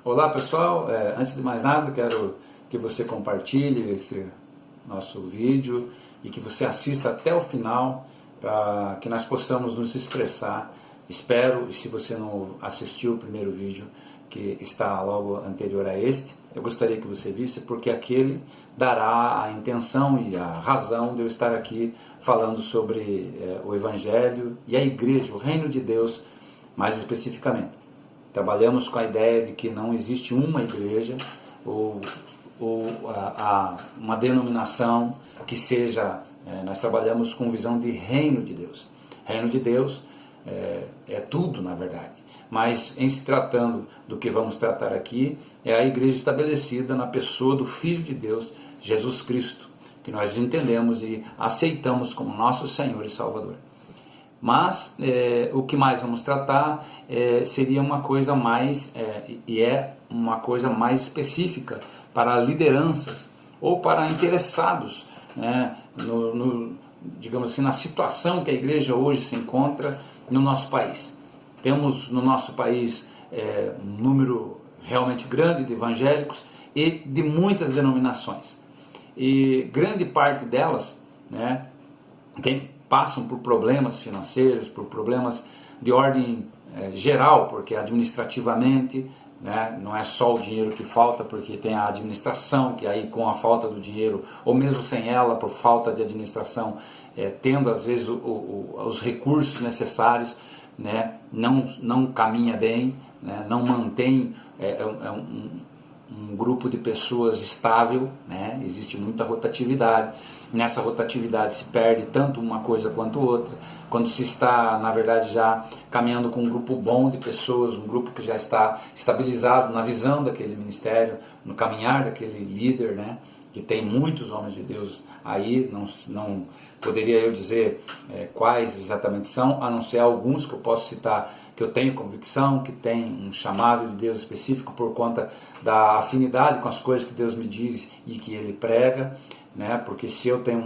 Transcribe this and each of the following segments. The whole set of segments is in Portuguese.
Olá pessoal, antes de mais nada quero que você compartilhe esse nosso vídeo e que você assista até o final para que nós possamos nos expressar. Espero, e se você não assistiu o primeiro vídeo que está logo anterior a este, eu gostaria que você visse, porque aquele dará a intenção e a razão de eu estar aqui falando sobre o Evangelho e a Igreja, o Reino de Deus mais especificamente. Trabalhamos com a ideia de que não existe uma igreja ou uma denominação que seja... nós trabalhamos com visão de reino de Deus. Reino de Deus é tudo, na verdade. Mas em se tratando do que vamos tratar aqui, é a igreja estabelecida na pessoa do Filho de Deus, Jesus Cristo, que nós entendemos e aceitamos como nosso Senhor e Salvador. Mas o que mais vamos tratar seria uma coisa mais, uma coisa mais específica para lideranças ou para interessados, né, digamos assim, na situação que a igreja hoje se encontra no nosso país. Temos no nosso país um número realmente grande de evangélicos e de muitas denominações. E grande parte delas, né, passam por problemas financeiros, por problemas de ordem geral, porque administrativamente, né, não é só o dinheiro que falta, porque tem a administração, que aí com a falta do dinheiro, ou mesmo sem ela, por falta de administração, tendo às vezes os recursos necessários, né, não caminha bem, né, não mantém um grupo de pessoas estável, né? Existe muita rotatividade. Nessa rotatividade se perde tanto uma coisa quanto outra. Quando se está, na verdade, já caminhando com um grupo bom de pessoas, um grupo que já está estabilizado na visão daquele ministério, no caminhar daquele líder, né? Que tem muitos homens de Deus aí, não poderia eu dizer quais exatamente são, a não ser alguns que eu posso citar, que eu tenho convicção, que tem um chamado de Deus específico por conta da afinidade com as coisas que Deus me diz e que Ele prega, né? Porque se eu tenho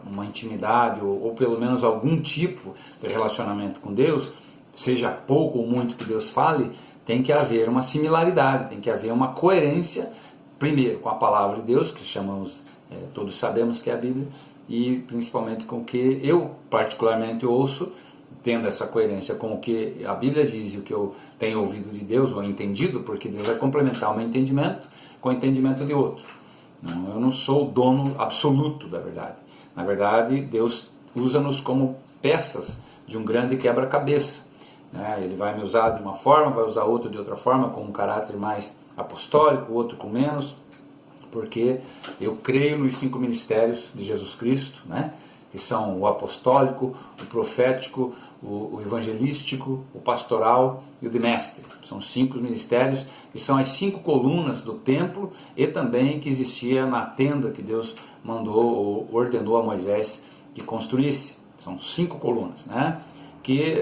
uma intimidade ou pelo menos algum tipo de relacionamento com Deus, seja pouco ou muito que Deus fale, tem que haver uma similaridade, tem que haver uma coerência, primeiro com a palavra de Deus, que chamamos, todos sabemos que é a Bíblia, e principalmente com o que eu particularmente ouço, tendo essa coerência com o que a Bíblia diz e o que eu tenho ouvido de Deus ou entendido, porque Deus vai complementar o meu entendimento com o entendimento de outro. Eu não sou o dono absoluto da verdade. Na verdade, Deus usa-nos como peças de um grande quebra-cabeça. Ele vai me usar de uma forma, vai usar outro de outra forma, com um caráter mais apostólico, outro com menos, porque eu creio nos 5 ministérios de Jesus Cristo, né? Que são o apostólico, o profético, o evangelístico, o pastoral e o de mestre. São 5 ministérios que são as 5 colunas do templo e também que existia na tenda que Deus mandou ou ordenou a Moisés que construísse. São 5 colunas, né? Que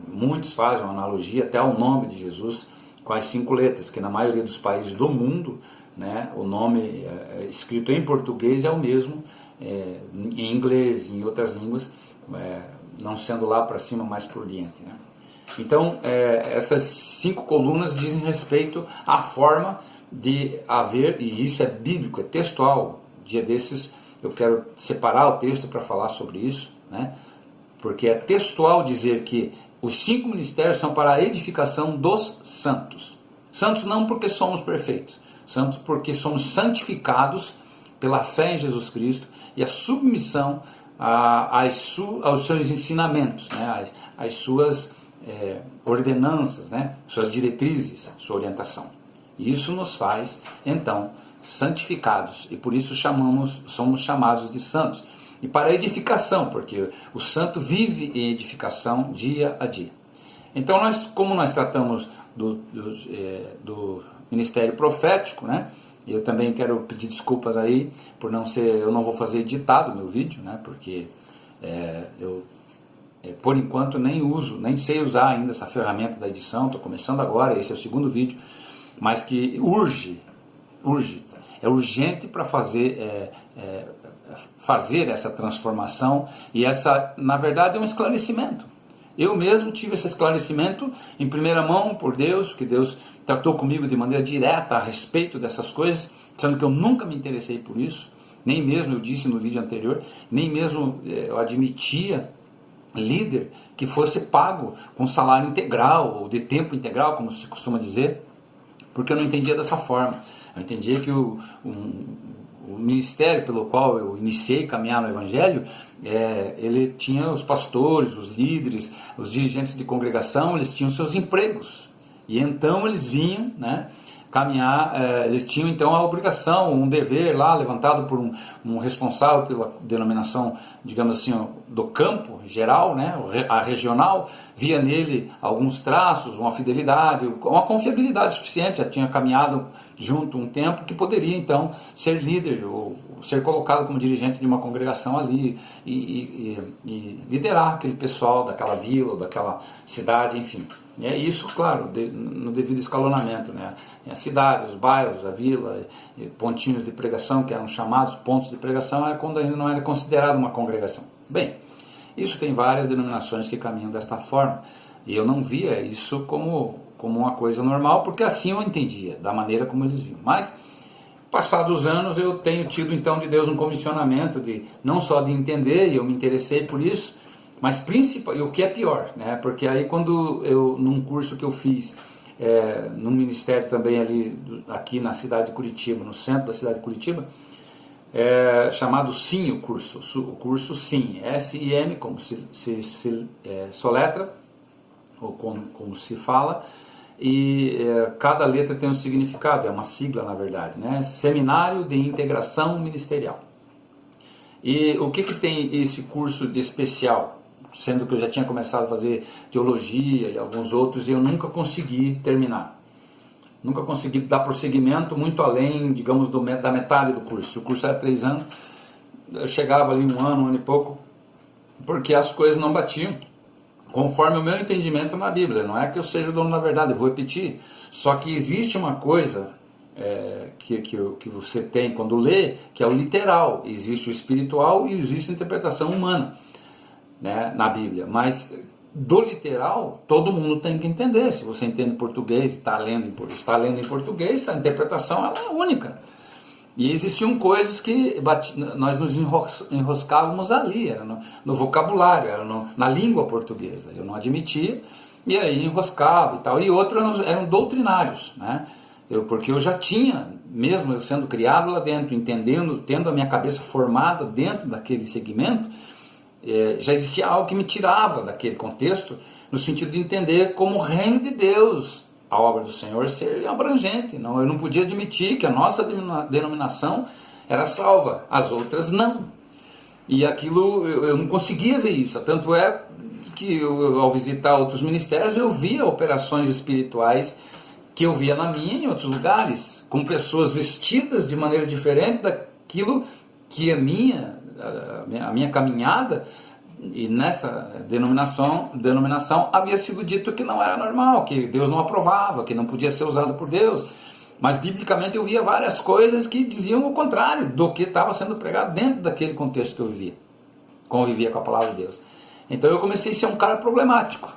muitos fazem uma analogia até ao nome de Jesus com as 5 letras, que na maioria dos países do mundo, né, o nome escrito em português é o mesmo em inglês, em outras línguas, não sendo lá para cima, mais por diante, né? Então, essas 5 colunas dizem respeito à forma de haver, e isso é bíblico, é textual. Dia desses eu quero separar o texto para falar sobre isso, né? Porque é textual dizer que os 5 ministérios são para a edificação dos santos. Santos não porque somos perfeitos, santos porque somos santificados pela fé em Jesus Cristo e a submissão aos seus ensinamentos, né? às suas ordenanças, né? Suas diretrizes, sua orientação. E isso nos faz, então, santificados, e por isso somos chamados de santos. E para edificação, porque o santo vive em edificação dia a dia. Então, como nós tratamos do ministério profético, né? Eu também quero pedir desculpas aí por eu não vou fazer editado o meu vídeo, né? Porque eu por enquanto nem sei usar ainda essa ferramenta da edição, estou começando agora, esse é o 2º vídeo, mas que é urgente para fazer essa transformação, e essa, na verdade, é um esclarecimento. Eu mesmo tive esse esclarecimento em primeira mão por Deus, que Deus tratou comigo de maneira direta a respeito dessas coisas, sendo que eu nunca me interessei por isso, nem mesmo, eu disse no vídeo anterior, nem mesmo eu admitia líder que fosse pago com salário integral, ou de tempo integral, como se costuma dizer, porque eu não entendia dessa forma. Eu entendia que o ministério pelo qual eu iniciei a caminhar no Evangelho, ele tinha os pastores, os líderes, os dirigentes de congregação, eles tinham seus empregos, e então eles vinham, né, caminhar, eles tinham então a obrigação, um dever lá levantado por um responsável pela denominação, digamos assim, do campo geral, né, a regional, via nele alguns traços, uma fidelidade, uma confiabilidade suficiente, já tinha caminhado junto um tempo, que poderia então ser líder ou ser colocado como dirigente de uma congregação ali e liderar aquele pessoal daquela vila ou daquela cidade, enfim. E é isso, claro, no devido escalonamento, né? A cidade, os bairros, a vila, pontinhos de pregação, que eram chamados pontos de pregação, era quando ainda não era considerado uma congregação. Bem, isso tem várias denominações que caminham desta forma, e eu não via isso como uma coisa normal, porque assim eu entendia, da maneira como eles viam. Mas, passados os anos, eu tenho tido então de Deus um comissionamento, de não só de entender, e eu me interessei por isso, mas principal, e o que é pior, né? Porque aí quando eu, num curso que eu fiz, no ministério também ali, aqui na cidade de Curitiba, no centro da cidade de Curitiba, chamado SIM, o curso SIM, S-I-M, como se soletra, ou como se fala, e cada letra tem um significado, é uma sigla na verdade, né? Seminário de Integração Ministerial. E o que tem esse curso de especial? Sendo que eu já tinha começado a fazer teologia e alguns outros, e eu nunca consegui terminar. Nunca consegui dar prosseguimento muito além, digamos, da metade do curso. O curso era 3 anos, eu chegava ali um ano e pouco, porque as coisas não batiam conforme o meu entendimento na Bíblia. Não é que eu seja o dono da verdade, eu vou repetir. Só que existe uma coisa que você tem quando lê, que é o literal. Existe o espiritual e existe a interpretação humana, né, na Bíblia, mas do literal todo mundo tem que entender. Se você entende português, está lendo em português, a interpretação ela é única. E existiam coisas que nós nos enroscávamos ali, era no vocabulário, era na língua portuguesa, eu não admitia, e aí enroscava e tal. E outros eram doutrinários, né? Porque eu já tinha, mesmo eu sendo criado lá dentro, entendendo, tendo a minha cabeça formada dentro daquele segmento, já existia algo que me tirava daquele contexto, no sentido de entender como o reino de Deus, a obra do Senhor, ser abrangente. Eu não podia admitir que a nossa denominação era salva, as outras não. E aquilo, eu não conseguia ver isso. Tanto é que eu, ao visitar outros ministérios, eu via operações espirituais que eu via na minha e em outros lugares, com pessoas vestidas de maneira diferente daquilo que a minha caminhada, e nessa denominação havia sido dito que não era normal, que Deus não aprovava, que não podia ser usado por Deus. Mas biblicamente eu via várias coisas que diziam o contrário do que estava sendo pregado dentro daquele contexto que eu convivia com a palavra de Deus. Então eu comecei a ser um cara problemático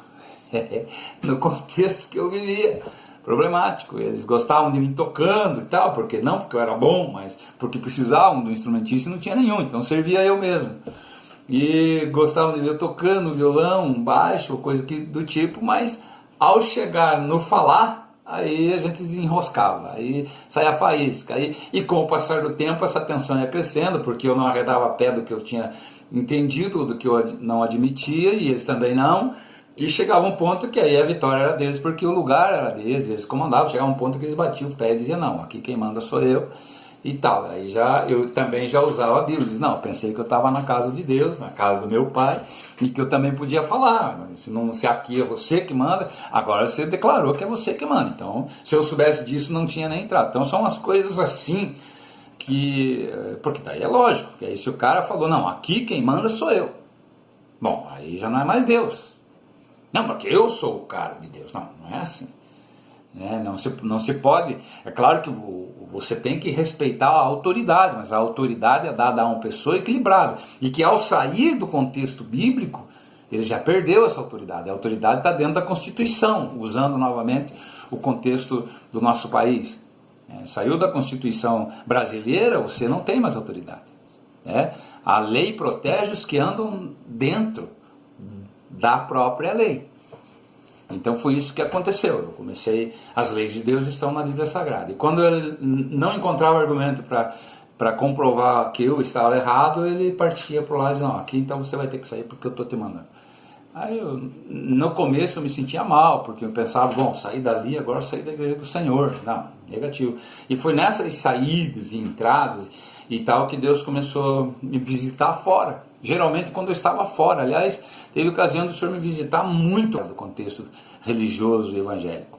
no contexto que eu vivia. Problemático, eles gostavam de mim tocando e tal, porque eu era bom, mas porque precisavam do instrumentista e não tinha nenhum, então servia eu mesmo. E gostavam de ver eu tocando violão, baixo, coisa do tipo, mas ao chegar no falar, aí a gente desenroscava, aí saía faísca, e com o passar do tempo essa tensão ia crescendo, porque eu não arredava pé do que eu tinha entendido, do que eu não admitia, e eles também não. E chegava um ponto que aí a vitória era deles, porque o lugar era deles, eles comandavam. Chegava um ponto que eles batiam o pé e diziam, não, aqui quem manda sou eu e tal. Aí eu também já usava a Bíblia. Não, eu pensei que eu estava na casa de Deus, na casa do meu pai, e que eu também podia falar. Se aqui é você que manda, agora você declarou que é você que manda. Então, se eu soubesse disso, não tinha nem entrado. Então, são umas coisas assim porque daí é lógico, porque aí se o cara falou, não, aqui quem manda sou eu. Bom, aí já não é mais Deus. Não, porque eu sou o cara de Deus. Não é assim. Não se pode. É claro que você tem que respeitar a autoridade, mas a autoridade é dada a uma pessoa equilibrada. E que ao sair do contexto bíblico, Ele já perdeu essa autoridade. A autoridade está dentro da Constituição, usando novamente o contexto do nosso país. Saiu da Constituição brasileira, você não tem mais autoridade. A lei protege os que andam dentro da própria lei. Então foi isso que aconteceu. Eu comecei, as leis de Deus estão na Bíblia Sagrada. E quando ele não encontrava argumento para comprovar que eu estava errado, ele partia para o lado e dizia, não, aqui então você vai ter que sair porque eu estou te mandando. Aí no começo eu me sentia mal, porque eu pensava, bom, saí dali, agora eu saí da igreja do Senhor. Não, negativo. E foi nessas saídas e entradas e tal que Deus começou a me visitar fora. Geralmente quando eu estava fora. Aliás, teve ocasião do Senhor me visitar muito do contexto religioso e evangélico.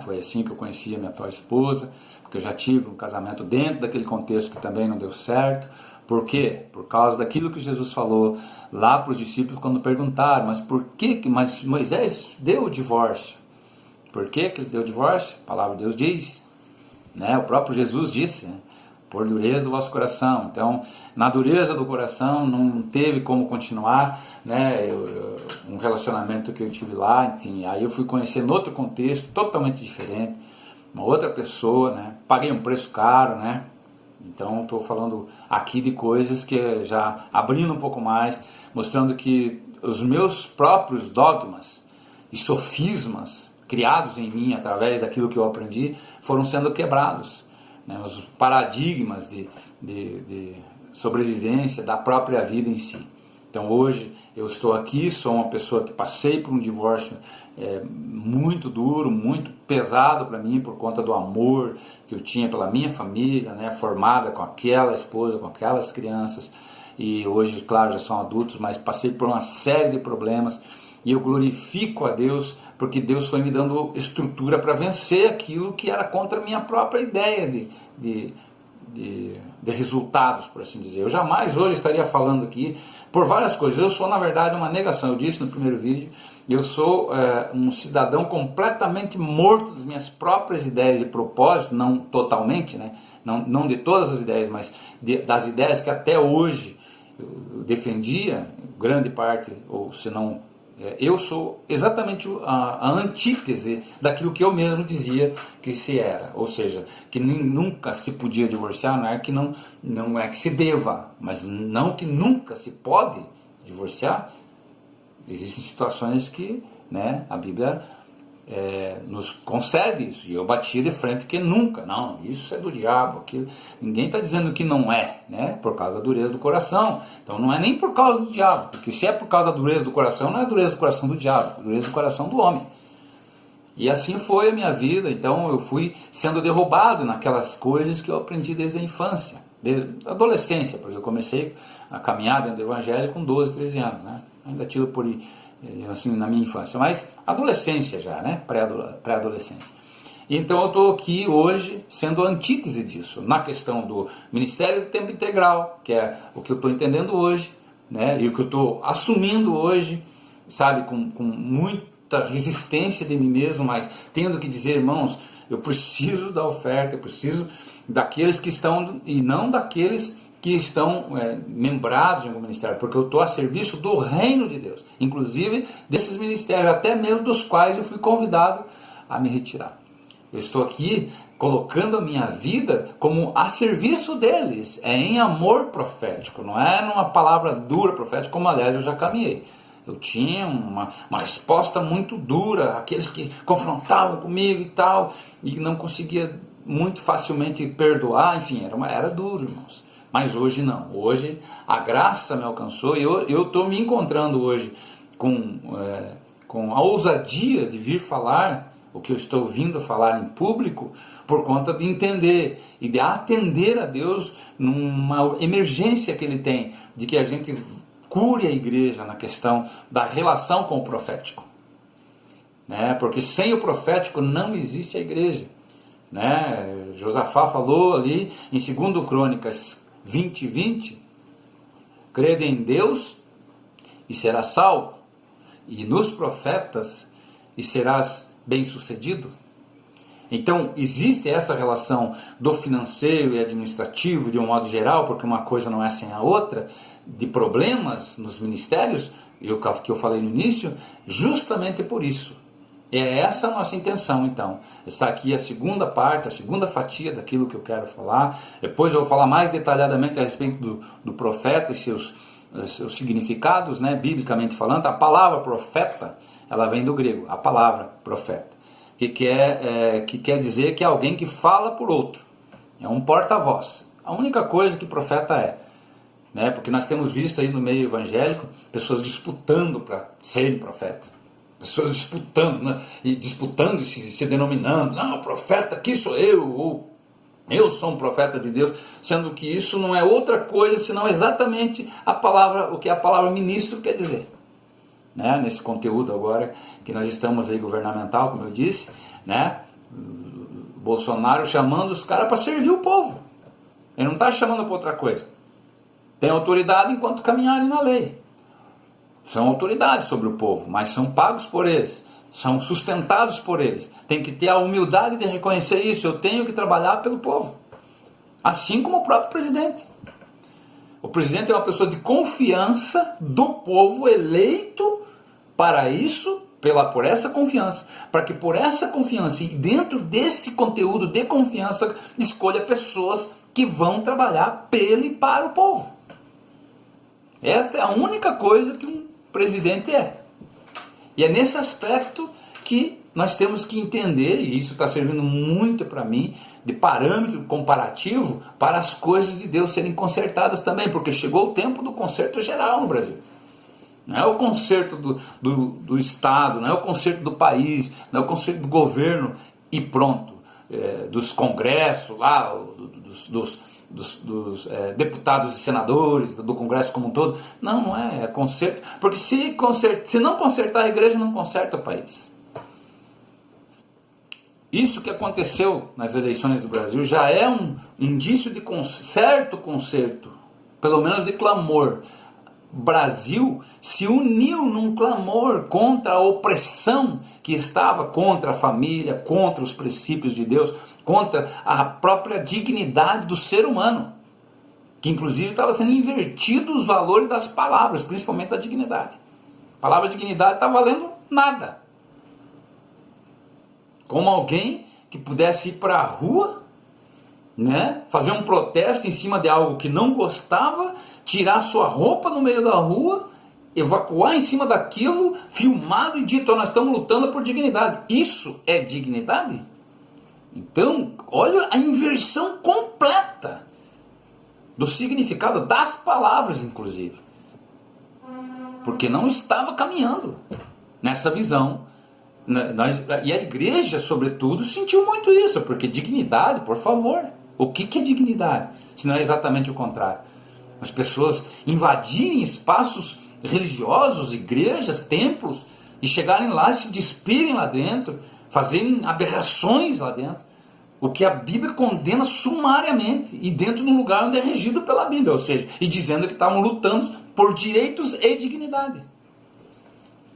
Foi assim que eu conheci a minha atual esposa, porque eu já tive um casamento dentro daquele contexto que também não deu certo. Por quê? Por causa daquilo que Jesus falou lá para os discípulos quando perguntaram, mas por que mas Moisés deu o divórcio? Por que ele deu o divórcio? A palavra de Deus diz, o próprio Jesus disse, por dureza do vosso coração. Então, na dureza do coração não teve como continuar, um relacionamento que eu tive lá, enfim, aí eu fui conhecer em outro contexto, totalmente diferente, uma outra pessoa, paguei um preço caro, Então, estou falando aqui de coisas que já abrindo um pouco mais, mostrando que os meus próprios dogmas e sofismas criados em mim através daquilo que eu aprendi foram sendo quebrados. Os paradigmas de sobrevivência da própria vida em si. Então hoje eu estou aqui, sou uma pessoa que passei por um divórcio muito duro, muito pesado para mim, por conta do amor que eu tinha pela minha família, formada com aquela esposa, com aquelas crianças, e hoje, claro, já são adultos, mas passei por uma série de problemas, e eu glorifico a Deus, porque Deus foi me dando estrutura para vencer aquilo que era contra a minha própria ideia de resultados, por assim dizer. Eu jamais hoje estaria falando aqui por várias coisas. Eu sou, na verdade, uma negação. Eu disse no primeiro vídeo, eu sou um cidadão completamente morto das minhas próprias ideias e propósitos, não totalmente, não de todas as ideias, mas das ideias que até hoje eu defendia, grande parte, ou se não... eu sou exatamente a antítese daquilo que eu mesmo dizia que se era, ou seja, que nunca se podia divorciar, não é que se deva, mas não que nunca se pode divorciar. Existem situações que a Bíblia nos concede isso, e eu batia de frente que nunca, não, isso é do diabo, aquilo. Ninguém está dizendo que não é, por causa da dureza do coração. Então não é nem por causa do diabo, porque se é por causa da dureza do coração, não é a dureza do coração do diabo, é a dureza do coração do homem. E assim foi a minha vida. Então eu fui sendo derrubado naquelas coisas que eu aprendi desde a infância, desde a adolescência, porque eu comecei a caminhar dentro do evangelho com 12, 13 anos, ainda tive por assim, na minha infância, mas adolescência já, pré-adolescência. Então eu estou aqui hoje sendo a antítese disso, na questão do ministério do tempo integral, que é o que eu estou entendendo hoje, e o que eu estou assumindo hoje, sabe, com muita resistência de mim mesmo, mas tendo que dizer, irmãos, eu preciso da oferta, eu preciso daqueles que estão, e não daqueles que estão membrados em algum ministério, porque eu estou a serviço do reino de Deus, inclusive desses ministérios, até mesmo dos quais eu fui convidado a me retirar. Eu estou aqui colocando a minha vida como a serviço deles, em amor profético, não é numa palavra dura profética, como aliás eu já caminhei. Eu tinha uma resposta muito dura, aqueles que confrontavam comigo e tal, e não conseguia muito facilmente perdoar, enfim, era duro, irmãos. Mas hoje não, hoje a graça me alcançou e eu estou me encontrando hoje com a ousadia de vir falar o que eu estou vindo falar em público por conta de entender e de atender a Deus numa emergência que Ele tem, de que a gente cure a igreja na questão da relação com o profético. Porque sem o profético não existe a igreja. Josafá falou ali em 2 Crônicas 20:20, crede em Deus e serás salvo, e nos profetas e serás bem-sucedido. Então existe essa relação do financeiro e administrativo de um modo geral, porque uma coisa não é sem a outra, de problemas nos ministérios, que eu falei no início, justamente por isso. É essa a nossa intenção, então. Está aqui a segunda parte, a segunda fatia daquilo que eu quero falar. Depois eu vou falar mais detalhadamente a respeito do profeta e seus significados, né, biblicamente falando. A palavra profeta, ela vem do grego, a palavra profeta, que quer dizer que é alguém que fala por outro. É um porta-voz. A única coisa que profeta é. Né, porque nós temos visto aí no meio evangélico pessoas disputando para serem profetas. Pessoas disputando, né, e se denominando, não, profeta aqui sou eu, ou eu sou um profeta de Deus, sendo que isso não é outra coisa senão exatamente a palavra, o que a palavra ministro quer dizer. Né, nesse conteúdo agora que nós estamos aí governamental, como eu disse, né, Bolsonaro chamando os caras para servir o povo. Ele não está chamando para outra coisa. Tem autoridade enquanto caminharem na lei. São autoridades sobre o povo, mas são pagos por eles, são sustentados por eles. Tem que ter a humildade de reconhecer isso. Eu tenho que trabalhar pelo povo. Assim como o próprio presidente. O presidente é uma pessoa de confiança do povo, eleito para isso, por essa confiança. Para que por essa confiança e dentro desse conteúdo de confiança, escolha pessoas que vão trabalhar pelo e para o povo. Esta é a única coisa que um presidente é. E é nesse aspecto que nós temos que entender, e isso está servindo muito para mim, de parâmetro comparativo para as coisas de Deus serem consertadas também, porque chegou o tempo do conserto geral no Brasil. Não é o conserto do Estado, não é o conserto do país, não é o conserto do governo e pronto, dos congressos lá, dos deputados e senadores, do Congresso como um todo. Não é conserto, porque se não consertar a igreja, não conserta o país. Isso que aconteceu nas eleições do Brasil já é um indício de certo conserto, pelo menos de clamor. O Brasil se uniu num clamor contra a opressão que estava contra a família, contra os princípios de Deus, contra a própria dignidade do ser humano, que inclusive estava sendo invertido os valores das palavras, principalmente da dignidade. A palavra dignidade está valendo nada. Como alguém que pudesse ir para a rua, né, fazer um protesto em cima de algo que não gostava, tirar sua roupa no meio da rua, evacuar em cima daquilo, filmado e dito, nós estamos lutando por dignidade. Isso é dignidade? Então, olha a inversão completa do significado das palavras, inclusive. Porque não estava caminhando nessa visão. E a igreja, sobretudo, sentiu muito isso, porque dignidade, por favor, o que é dignidade? Se não é exatamente o contrário. As pessoas invadirem espaços religiosos, igrejas, templos, e chegarem lá, se despirem lá dentro, fazerem aberrações lá dentro, o que a Bíblia condena sumariamente, e dentro de um lugar onde é regido pela Bíblia, ou seja, e dizendo que estavam lutando por direitos e dignidade.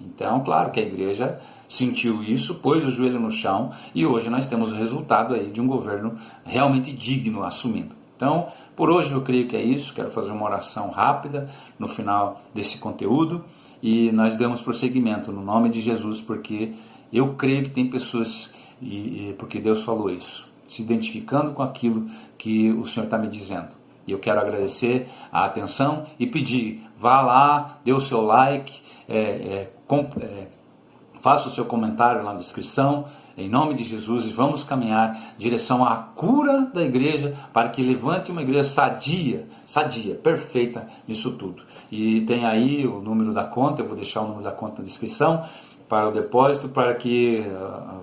Então, claro que a igreja sentiu isso, pôs o joelho no chão, e hoje nós temos o resultado aí de um governo realmente digno assumindo. Então, por hoje eu creio que é isso. Quero fazer uma oração rápida no final desse conteúdo, e nós damos prosseguimento no nome de Jesus, porque eu creio que tem pessoas, porque Deus falou isso, se identificando com aquilo que o Senhor está me dizendo. E eu quero agradecer a atenção e pedir, vá lá, dê o seu like, faça o seu comentário na descrição, em nome de Jesus, e vamos caminhar em direção à cura da igreja, para que levante uma igreja sadia, perfeita nisso tudo. E tem aí o número da conta, eu vou deixar o número da conta na descrição, para o depósito, para que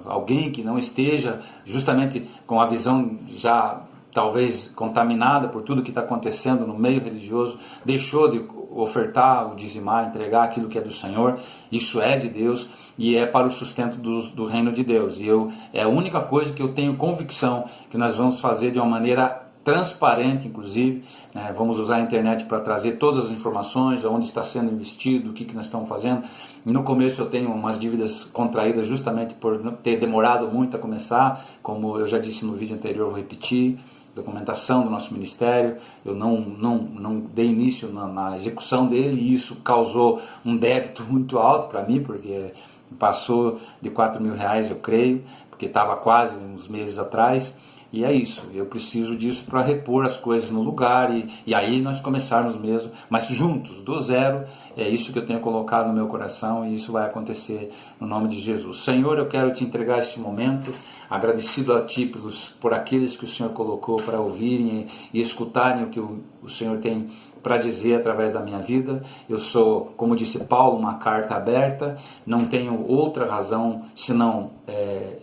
alguém que não esteja justamente com a visão já talvez contaminada por tudo que está acontecendo no meio religioso, deixou de ofertar, o dizimar, entregar aquilo que é do Senhor. Isso é de Deus e é para o sustento do reino de Deus. E é a única coisa que eu tenho convicção que nós vamos fazer de uma maneira transparente, inclusive, né? Vamos usar a internet para trazer todas as informações, onde está sendo investido, o que nós estamos fazendo. No começo eu tenho umas dívidas contraídas justamente por ter demorado muito a começar, como eu já disse no vídeo anterior, vou repetir. documentação do nosso ministério, eu não dei início na execução dele, e isso causou um débito muito alto para mim, porque passou de R$4.000, eu creio, porque estava quase uns meses atrás. E é isso, eu preciso disso para repor as coisas no lugar e aí nós começarmos mesmo, mas juntos, do zero. É isso que eu tenho colocado no meu coração, e isso vai acontecer no nome de Jesus. Senhor, eu quero te entregar este momento, agradecido a Ti por aqueles que o Senhor colocou para ouvirem e escutarem o que o Senhor tem para dizer através da minha vida. Eu sou, como disse Paulo, uma carta aberta, não tenho outra razão senão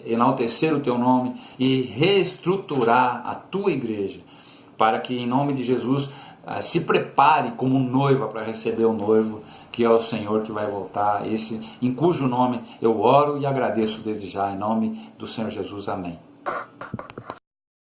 enaltecer o Teu nome e reestruturar a Tua igreja, para que em nome de Jesus se prepare como noiva para receber o noivo, que é o Senhor que vai voltar, esse em cujo nome eu oro e agradeço desde já, em nome do Senhor Jesus, amém.